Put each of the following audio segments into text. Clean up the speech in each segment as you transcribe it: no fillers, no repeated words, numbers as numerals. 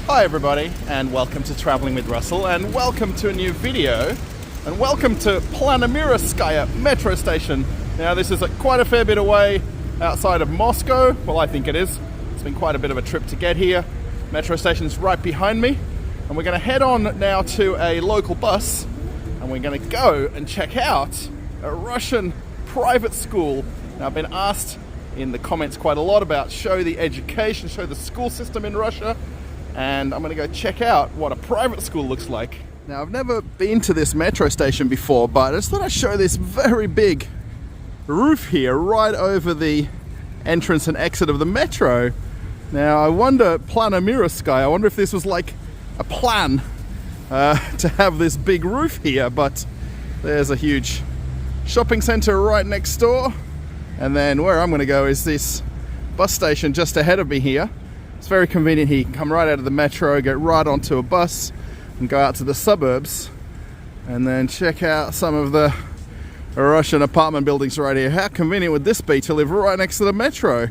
Hi everybody, and welcome to Traveling with Russell, and welcome to a new video, and welcome to Primary metro station. Now this is quite a fair bit away outside of Moscow. Well, I think it is. It's been quite a bit of a trip to get here. Metro station's right behind me, and we're going to head on now to a local bus, and we're going to go and check out a Russian private school. Now I've been asked in the comments quite a lot about show the education, show the school system in Russia, and I'm going to go check out what a private school looks like. Now I've never been to this metro station before, but I just thought I'd show this very big roof here right over the entrance and exit of the metro. Now I wonder, I wonder if this was like a plan to have this big roof here, but there's a huge shopping center right next door. And then where I'm going to go is this bus station just ahead of me here. It's very convenient here. You can come right out of the metro, get right onto a bus and go out to the suburbs and then check out some of the Russian apartment buildings right here. How convenient would this be to live right next to the metro?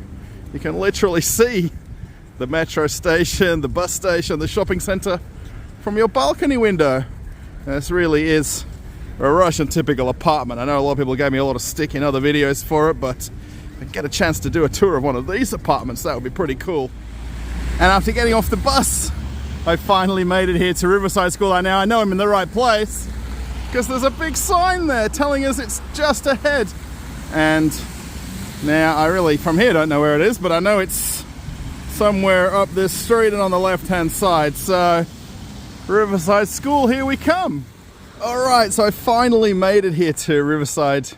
You can literally see the metro station, the bus station, the shopping center from your balcony window. And this really is a Russian typical apartment. I know a lot of people gave me a lot of stick in other videos for it, but if I get a chance to do a tour of one of these apartments, that would be pretty cool. And after getting off the bus, I finally made it here to Riverside School. I know I'm in the right place because there's a big sign there telling us it's just ahead. And now I really, from here, don't know where it is, but I know it's somewhere up this street and on the left-hand side. So Riverside School, here we come. Alright, so I finally made it here to Riverside.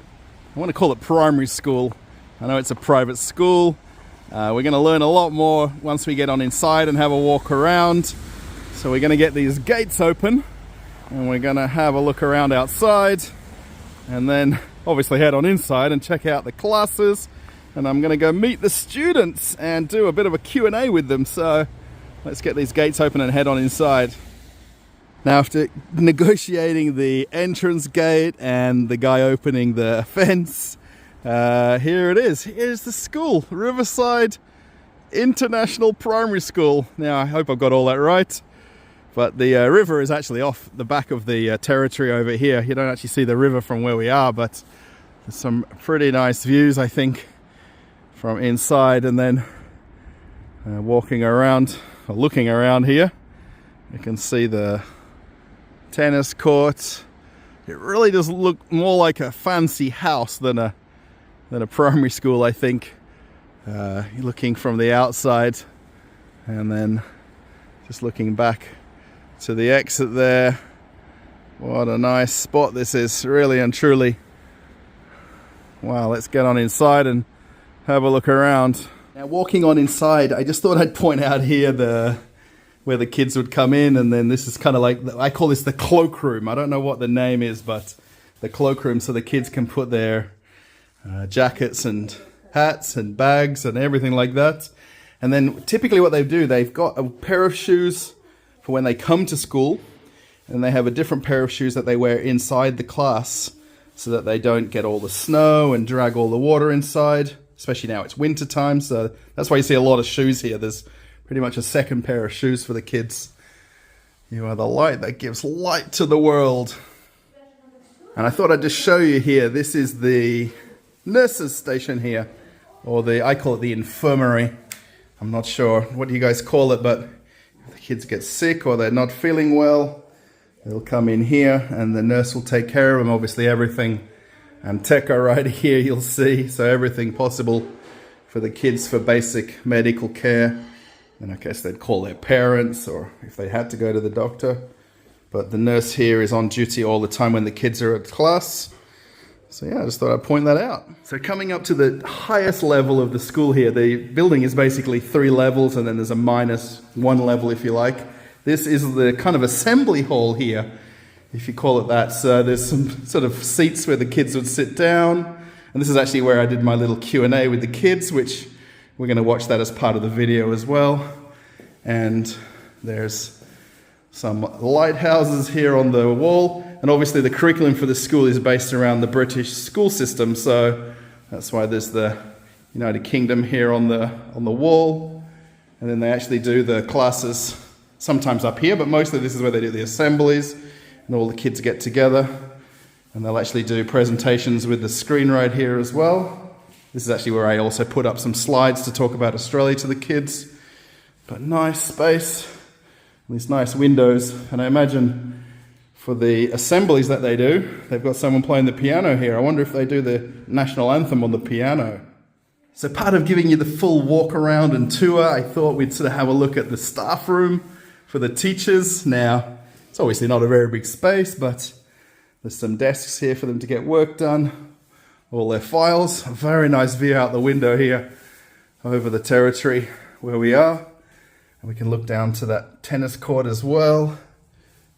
I want to call it primary school. I know it's a private school. We're going to learn a lot more once we get on inside and have a walk around. So we're going to get these gates open and we're going to have a look around outside and then obviously head on inside and check out the classes. And I'm going to go meet the students and do a bit of a Q&A with them. So let's get these gates open and head on inside. Now, after negotiating the entrance gate and the guy opening the fence, here it is. Here's the school, Riverside International Primary School. Now, I hope I've got all that right, but the river is actually off the back of the territory over here. You don't actually see the river from where we are, but there's some pretty nice views, I think, from inside. And then walking around, or looking around here, you can see the tennis courts. It really does look more like a fancy house than a primary school, I think. Looking from the outside and then just looking back to the exit there. What a nice spot this is, really and truly. Wow, let's get on inside and have a look around. Now, walking on inside, I just thought I'd point out here where the kids would come in, and then this is kind of like, I call this the cloakroom. I don't know what the name is, but the cloakroom, so the kids can put their jackets and hats and bags and everything like that. And then typically what they do, they've got a pair of shoes for when they come to school, and they have a different pair of shoes that they wear inside the class so that they don't get all the snow and drag all the water inside, especially now it's winter time. So that's why you see a lot of shoes here. There's pretty much a second pair of shoes for the kids. You are the light that gives light to the world. And I thought I'd just show you here, this is the nurses station here, or I call it the infirmary. I'm not sure what you guys call it, but if the kids get sick or they're not feeling well, they'll come in here and the nurse will take care of them. Obviously everything Anteka right here, you'll see. So everything possible for the kids for basic medical care. And I guess they'd call their parents, or if they had to go to the doctor. But the nurse here is on duty all the time when the kids are at class. So yeah, I just thought I'd point that out. So coming up to the highest level of the school here, the building is basically 3 levels, and then there's a -1 level if you like. This is the kind of assembly hall here, if you call it that. So there's some sort of seats where the kids would sit down. And this is actually where I did my little Q&A with the kids, which we're going to watch that as part of the video as well. And there's some lighthouses here on the wall. And obviously the curriculum for the school is based around the British school system. So that's why there's the United Kingdom here on the wall. And then they actually do the classes sometimes up here, but mostly this is where they do the assemblies and all the kids get together. And they'll actually do presentations with the screen right here as well. This is actually where I also put up some slides to talk about Australia to the kids. But nice space, these nice windows. And I imagine for the assemblies that they do, they've got someone playing the piano here. I wonder if they do the national anthem on the piano. So part of giving you the full walk around and tour, I thought we'd sort of have a look at the staff room for the teachers. Now, it's obviously not a very big space, but there's some desks here for them to get work done, all their files. A very nice view out the window here over the territory where we are. And we can look down to that tennis court as well.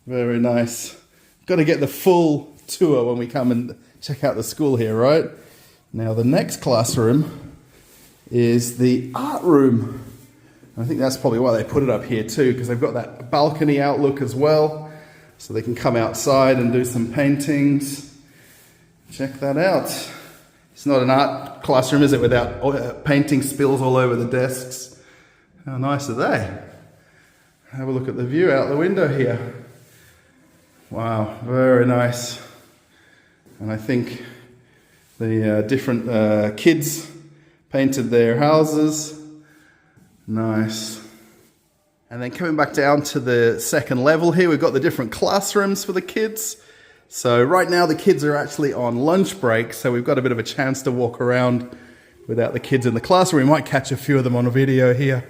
Very nice. Got to get the full tour when we come and check out the school here, right? Now the next classroom is the art room. I think that's probably why they put it up here too, because they've got that balcony outlook as well. So they can come outside and do some paintings. Check that out. It's not an art classroom, is it, without painting spills all over the desks? How nice are they? Have a look at the view out the window here. Wow, very nice. And I think the different kids painted their houses. Nice. And then coming back down to the second level here, we've got the different classrooms for the kids. So right now the kids are actually on lunch break, so we've got a bit of a chance to walk around without the kids in the classroom. We might catch a few of them on a video here.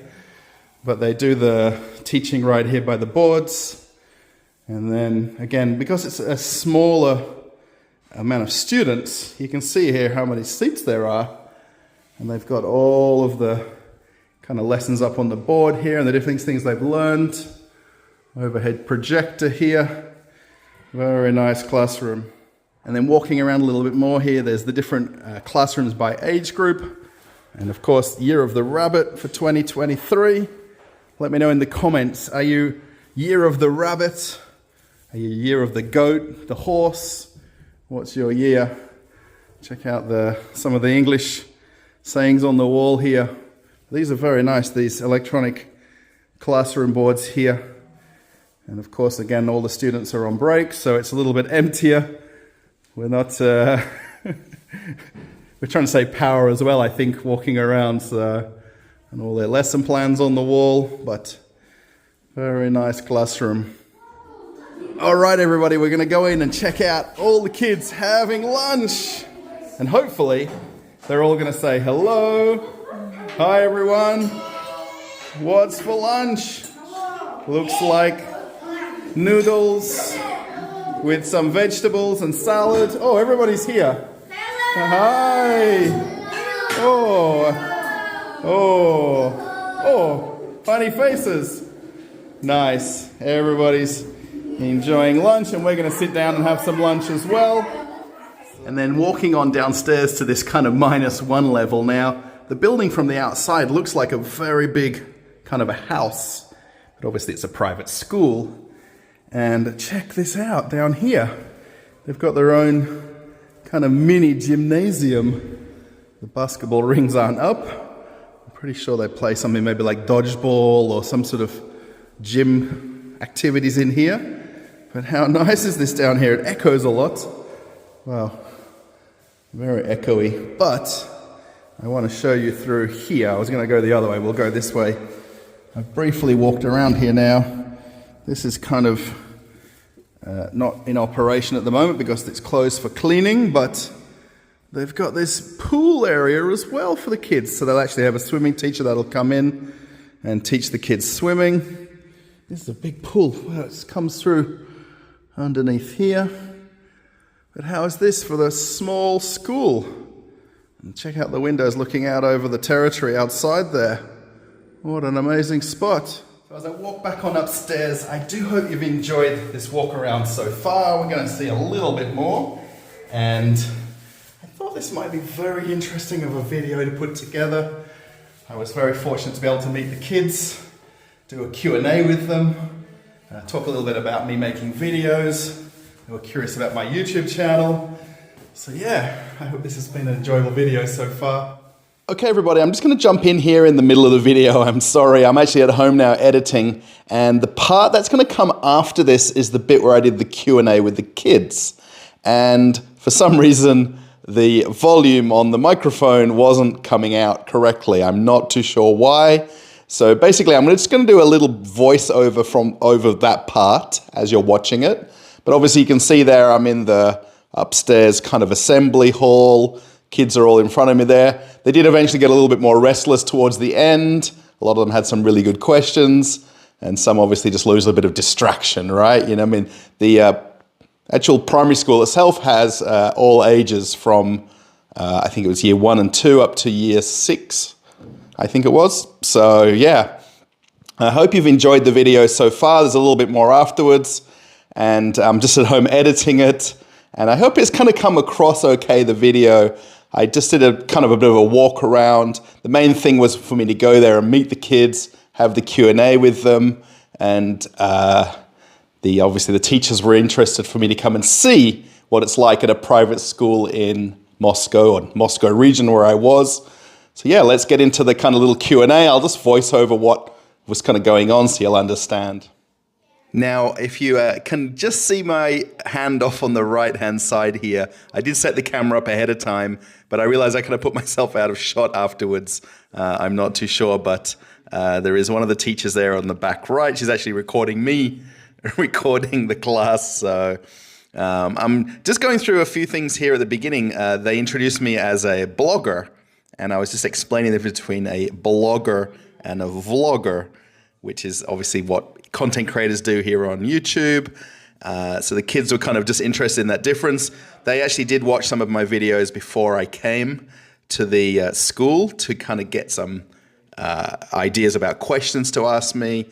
But they do the teaching right here by the boards. And then again, because it's a smaller amount of students, you can see here how many seats there are. And they've got all of the kind of lessons up on the board here and the different things they've learned. Overhead projector here. Very nice classroom. And then walking around a little bit more here, there's the different classrooms by age group. And of course, Year of the Rabbit for 2023. Let me know in the comments, are you Year of the Rabbit? Are you Year of the Goat, the Horse? What's your year? Check out some of the English sayings on the wall here. These are very nice, these electronic classroom boards here. And of course, again, all the students are on break, so it's a little bit emptier. We're not, we're trying to save power as well, I think, walking around. So, and all their lesson plans on the wall, but very nice classroom. All right, everybody, we're going to go in and check out all the kids having lunch. And hopefully, they're all going to say hello. Hi, everyone. What's for lunch? Looks like noodles with some vegetables and salad. Oh, everybody's here. Hi. Oh, funny faces. Nice. Everybody's enjoying lunch, and we're going to sit down and have some lunch as well. And then walking on downstairs to this kind of -1 level now. The building from the outside looks like a very big kind of a house, but obviously it's a private school. And check this out down here. They've got their own kind of mini gymnasium. The basketball rings aren't up. I'm pretty sure they play something maybe like dodgeball or some sort of gym activities in here. But how nice is this down here? It echoes a lot. Wow, very echoey. But I want to show you through here. I was going to go the other way. We'll go this way. I've briefly walked around here now. This is kind of not in operation at the moment because it's closed for cleaning, but they've got this pool area as well for the kids. So they'll actually have a swimming teacher that'll come in and teach the kids swimming. This is a big pool. Wow, it comes through underneath here. But how is this for the small school? And check out the windows looking out over the territory outside there. What an amazing spot. So as I walk back on upstairs, I do hope you've enjoyed this walk around so far. We're going to see a little bit more. And I thought this might be very interesting of a video to put together. I was very fortunate to be able to meet the kids, do a Q&A with them, talk a little bit about me making videos. They were curious about my YouTube channel. So yeah, I hope this has been an enjoyable video so far. Okay, everybody, I'm just going to jump in here in the middle of the video. I'm sorry, I'm actually at home now editing, and the part that's going to come after this is the bit where I did the Q&A with the kids. And for some reason, the volume on the microphone wasn't coming out correctly. I'm not too sure why. So basically, I'm just going to do a little voiceover from over that part as you're watching it. But obviously, you can see there I'm in the upstairs kind of assembly hall. Kids are all in front of me there. They did eventually get a little bit more restless towards the end. A lot of them had some really good questions, and some obviously just lose a bit of distraction, right? You know, I mean, the actual primary school itself has all ages from, I think it was year 1 and 2 up to year 6, I think it was. So yeah, I hope you've enjoyed the video so far. There's a little bit more afterwards, and I'm just at home editing it. And I hope it's kind of come across okay, the video. I just did a kind of a bit of a walk around. The main thing was for me to go there and meet the kids, have the Q&A with them, and obviously the teachers were interested for me to come and see what it's like at a private school in Moscow, or Moscow region where I was. So yeah, let's get into the kind of little Q&A. I'll just voice over what was kind of going on so you'll understand. Now, if you can just see my hand off on the right-hand side here, I did set the camera up ahead of time, but I realized I kind of put myself out of shot afterwards. I'm not too sure, but there is one of the teachers there on the back right. She's actually recording me, recording the class. So I'm just going through a few things here at the beginning. They introduced me as a blogger, and I was just explaining the difference between a blogger and a vlogger, which is obviously what content creators do here on YouTube. So the kids were kind of just interested in that difference. They actually did watch some of my videos before I came to the school to kind of get some ideas about questions to ask me.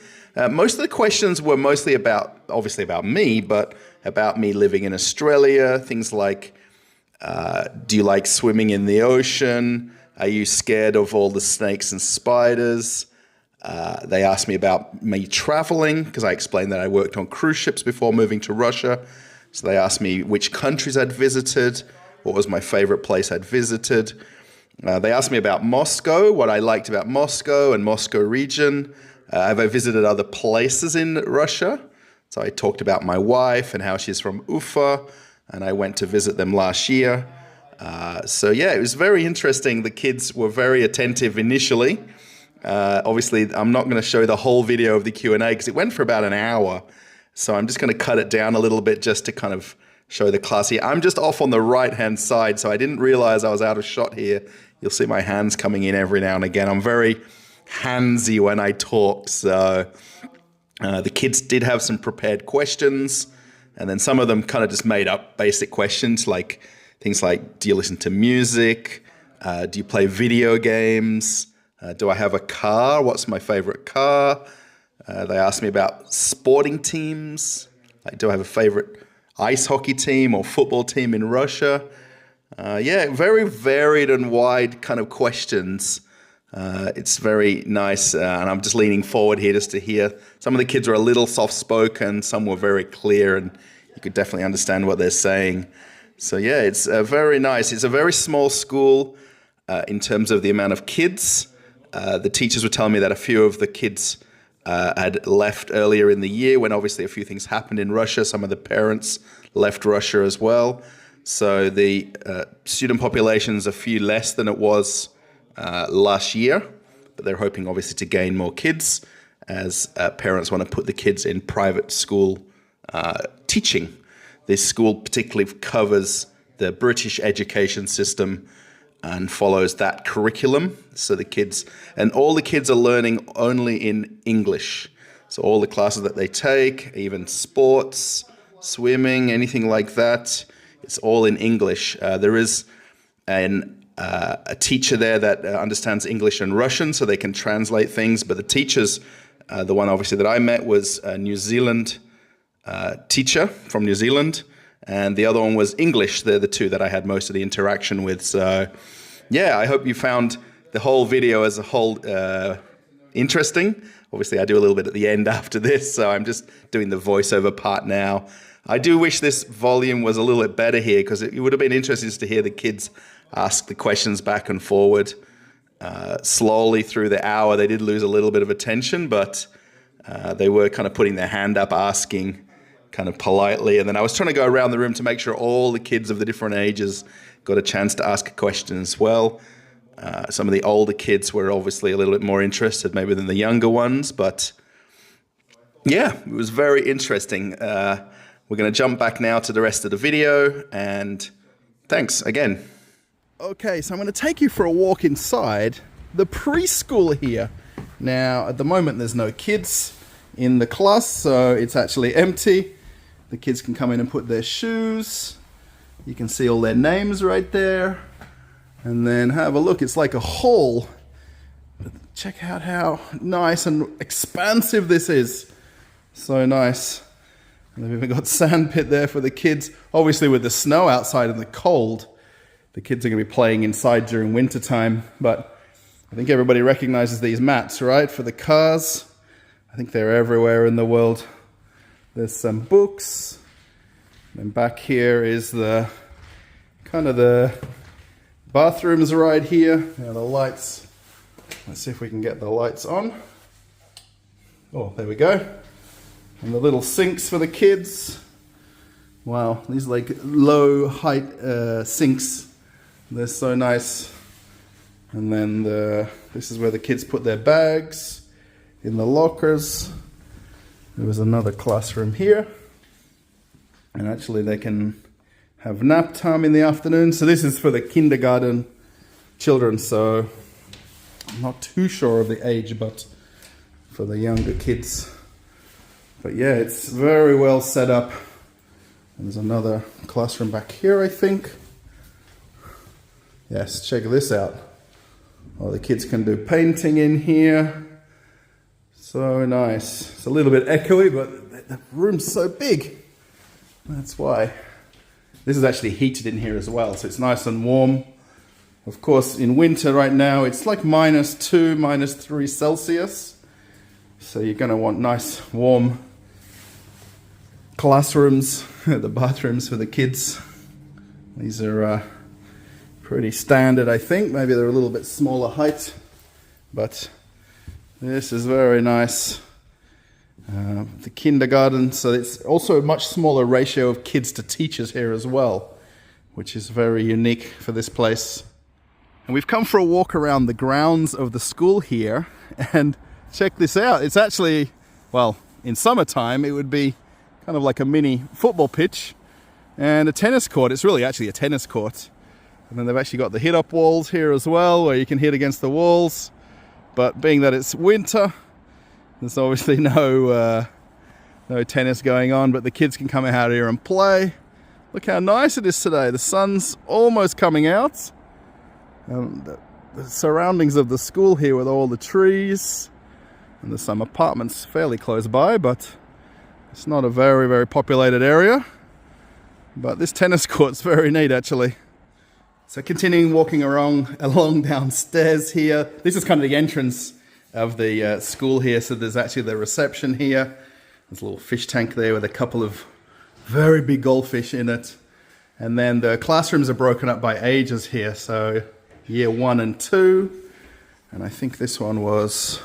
Most of the questions were mostly obviously about me, but about me living in Australia. Things like, do you like swimming in the ocean? Are you scared of all the snakes and spiders? They asked me about me traveling, because I explained that I worked on cruise ships before moving to Russia. So they asked me which countries I'd visited, what was my favorite place I'd visited. They asked me about Moscow, what I liked about Moscow and Moscow region. Have I visited other places in Russia? So I talked about my wife and how she's from Ufa, and I went to visit them last year. So yeah, it was very interesting. The kids were very attentive initially. Obviously, I'm not going to show the whole video of the Q&A because it went for about an hour. So I'm just going to cut it down a little bit just to kind of show the class here. I'm just off on the right-hand side, so I didn't realize I was out of shot here. You'll see my hands coming in every now and again. I'm very handsy when I talk, so the kids did have some prepared questions, and then some of them kind of just made up basic questions, like things like, do you listen to music? Do you play video games? Do I have a car? What's my favorite car? They asked me about sporting teams. Like, do I have a favorite ice hockey team or football team in Russia? Yeah, very varied and wide kind of questions. It's very nice, and I'm just leaning forward here just to hear. Some of the kids were a little soft-spoken, some were very clear, and you could definitely understand what they're saying. So yeah, it's very nice. It's a very small school in terms of the amount of kids. The teachers were telling me that a few of the kids had left earlier in the year when obviously a few things happened in Russia. Some of the parents left Russia as well. So the student population is a few less than it was last year, but they're hoping obviously to gain more kids as parents want to put the kids in private school teaching. This school particularly covers the British education system and follows that curriculum. So the kids, and all the kids are learning only in English. So all the classes that they take, even sports, swimming, anything like that, it's all in English. There is a teacher there that understands English and Russian, so they can translate things. But the teachers, the one obviously that I met was a New Zealand teacher from New Zealand, and the other one was English. They're the two that I had most of the interaction with. So yeah, I hope you found the whole video as a whole interesting. Obviously, I do a little bit at the end after this, so I'm just doing the voiceover part now. I do wish this volume was a little bit better here, because it would have been interesting just to hear the kids ask the questions back and forward. slowly through the hour, they did lose a little bit of attention, but they were kind of putting their hand up, asking kind of politely. And then I was trying to go around the room to make sure all the kids of the different ages got a chance to ask a question as well. Some of the older kids were obviously a little bit more interested maybe than the younger ones, but yeah, it was very interesting. We're going to jump back now to the rest of the video, and thanks again. Okay, so I'm going to take you for a walk inside the preschool here. Now, at the moment, there's no kids in the class, so it's actually empty. The kids can come in and put their shoes. You can see all their names right there. And then have a look. It's like a hall. Check out how nice and expansive this is. So nice. And they've even got sand pit there for the kids. Obviously, with the snow outside and the cold, the kids are going to be playing inside during winter time. But I think everybody recognizes these mats, right? For the cars. I think they're everywhere in the world. There's some books. And back here is the kind of the bathrooms right here. Now the lights. Let's see if we can get the lights on. Oh, there we go. And the little sinks for the kids. Wow, these like low height sinks. They're so nice. And then this is where the kids put their bags in the lockers. There was another classroom here. And actually they can have nap time in the afternoon. So this is for the kindergarten children. So I'm not too sure of the age, but for the younger kids. But yeah, it's very well set up. There's another classroom back here, I think. Yes, check this out. Oh, the kids can do painting in here. So nice. It's a little bit echoey, but the room's so big. That's why. This is actually heated in here as well, so it's nice and warm. Of course, in winter right now, it's like -2, -3 Celsius. So you're going to want nice, warm classrooms, the bathrooms for the kids. These are pretty standard, I think. Maybe they're a little bit smaller height, but this is very nice. The kindergarten, so it's also a much smaller ratio of kids to teachers here as well, which is very unique for this place. And we've come for a walk around the grounds of the school here, and check this out. It's actually, well, in summertime it would be kind of like a mini football pitch and a tennis court. It's really actually a tennis court. And then they've actually got the hit-up walls here as well, where you can hit against the walls. But being that it's winter, there's obviously no tennis going on, but the kids can come out here and play. Look how nice it is today. The sun's almost coming out. The surroundings of the school here with all the trees. And there's some apartments fairly close by, but it's not a very, very populated area. But this tennis court's very neat, actually. So continuing walking along downstairs here. This is kind of the entrance of the school here. So there's actually the reception here. There's a little fish tank there with a couple of very big goldfish in it. And then the classrooms are broken up by ages here. So year 1 and 2. And I think this one was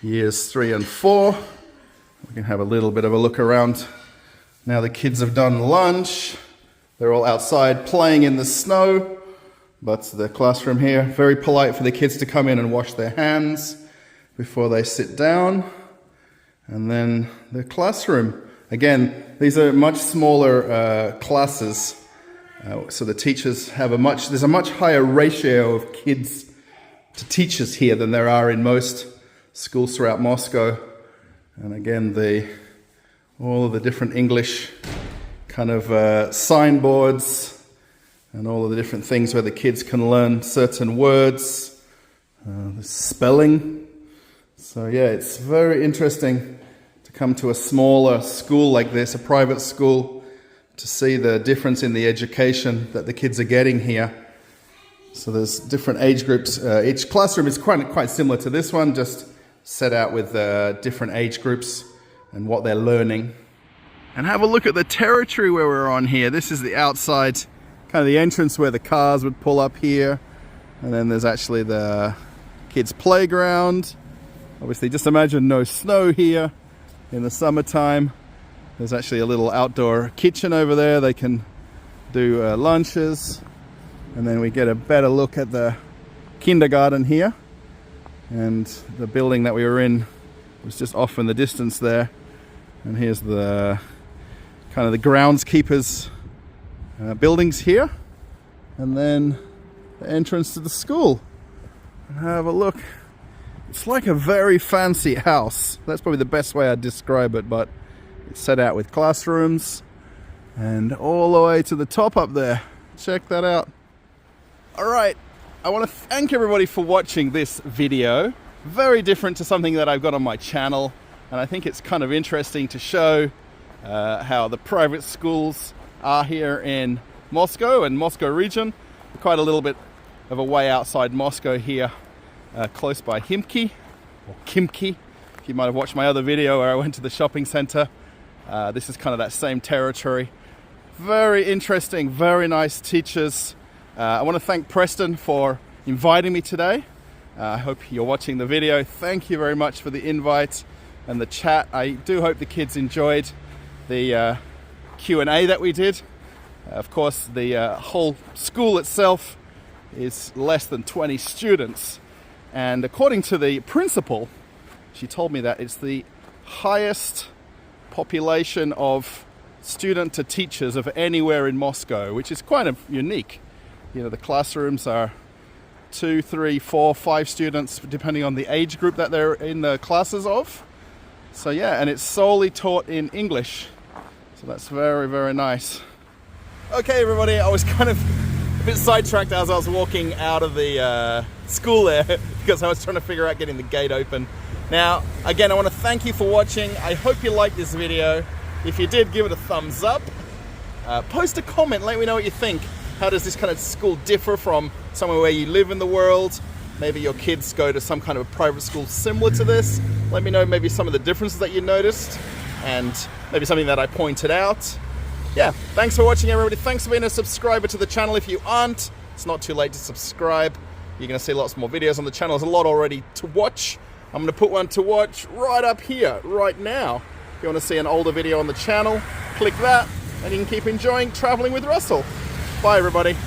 years 3 and 4. We can have a little bit of a look around. Now the kids have done lunch. They're all outside playing in the snow. But the classroom here, very polite for the kids to come in and wash their hands before they sit down. And then the classroom. Again, these are much smaller classes. So the teachers have there's a much higher ratio of kids to teachers here than there are in most schools throughout Moscow. And again, all of the different English kind of signboards and all of the different things where the kids can learn certain words, the spelling. So yeah, it's very interesting to come to a smaller school like this, a private school, to see the difference in the education that the kids are getting here. So there's different age groups. Each classroom is quite similar to this one, just set out with different age groups and what they're learning. And have a look at the territory where we're on here. This is the outside, kind of the entrance where the cars would pull up here. And then there's actually the kids' playground. Obviously, just imagine no snow here in the summertime. There's actually a little outdoor kitchen over there. They can do lunches. And then we get a better look at the kindergarten here. And the building that we were in was just off in the distance there. And here's the kind of the groundskeepers buildings here. And then the entrance to the school. And have a look. It's like a very fancy house. That's probably the best way I'd describe it, but it's set out with classrooms and all the way to the top up there. Check that out. All right, I want to thank everybody for watching this video. Very different to something that I've got on my channel, and I think it's kind of interesting to show how the private schools are here in Moscow and Moscow region. Quite a little bit of a way outside Moscow here, close by Khimki, or Khimki. You might have watched my other video where I went to the shopping center. This is kind of that same territory. Very interesting, very nice teachers. I want to thank Preston for inviting me today. I hope you're watching the video. Thank you very much for the invite and the chat. I do hope the kids enjoyed the Q&A that we did. Of course, the whole school itself is less than 20 students. And according to the principal, she told me that it's the highest population of student to teachers of anywhere in Moscow, which is kind of unique. You know, the classrooms are 2, 3, 4, 5 students, depending on the age group that they're in the classes of. So yeah, and it's solely taught in English. So that's very, very nice. Okay, everybody, I was kind of a bit sidetracked as I was walking out of the school there because I was trying to figure out getting the gate open. Now, again, I want to thank you for watching. I hope you liked this video. If you did, give it a thumbs up. Post a comment, let me know what you think. How does this kind of school differ from somewhere where you live in the world? Maybe your kids go to some kind of a private school similar to this. Let me know maybe some of the differences that you noticed and maybe something that I pointed out. Yeah, thanks for watching, everybody. Thanks for being a subscriber to the channel. If you aren't, it's not too late to subscribe. You're going to see lots more videos on the channel. There's a lot already to watch. I'm going to put one to watch right up here, right now. If you want to see an older video on the channel, click that, and you can keep enjoying traveling with Russell. Bye, everybody.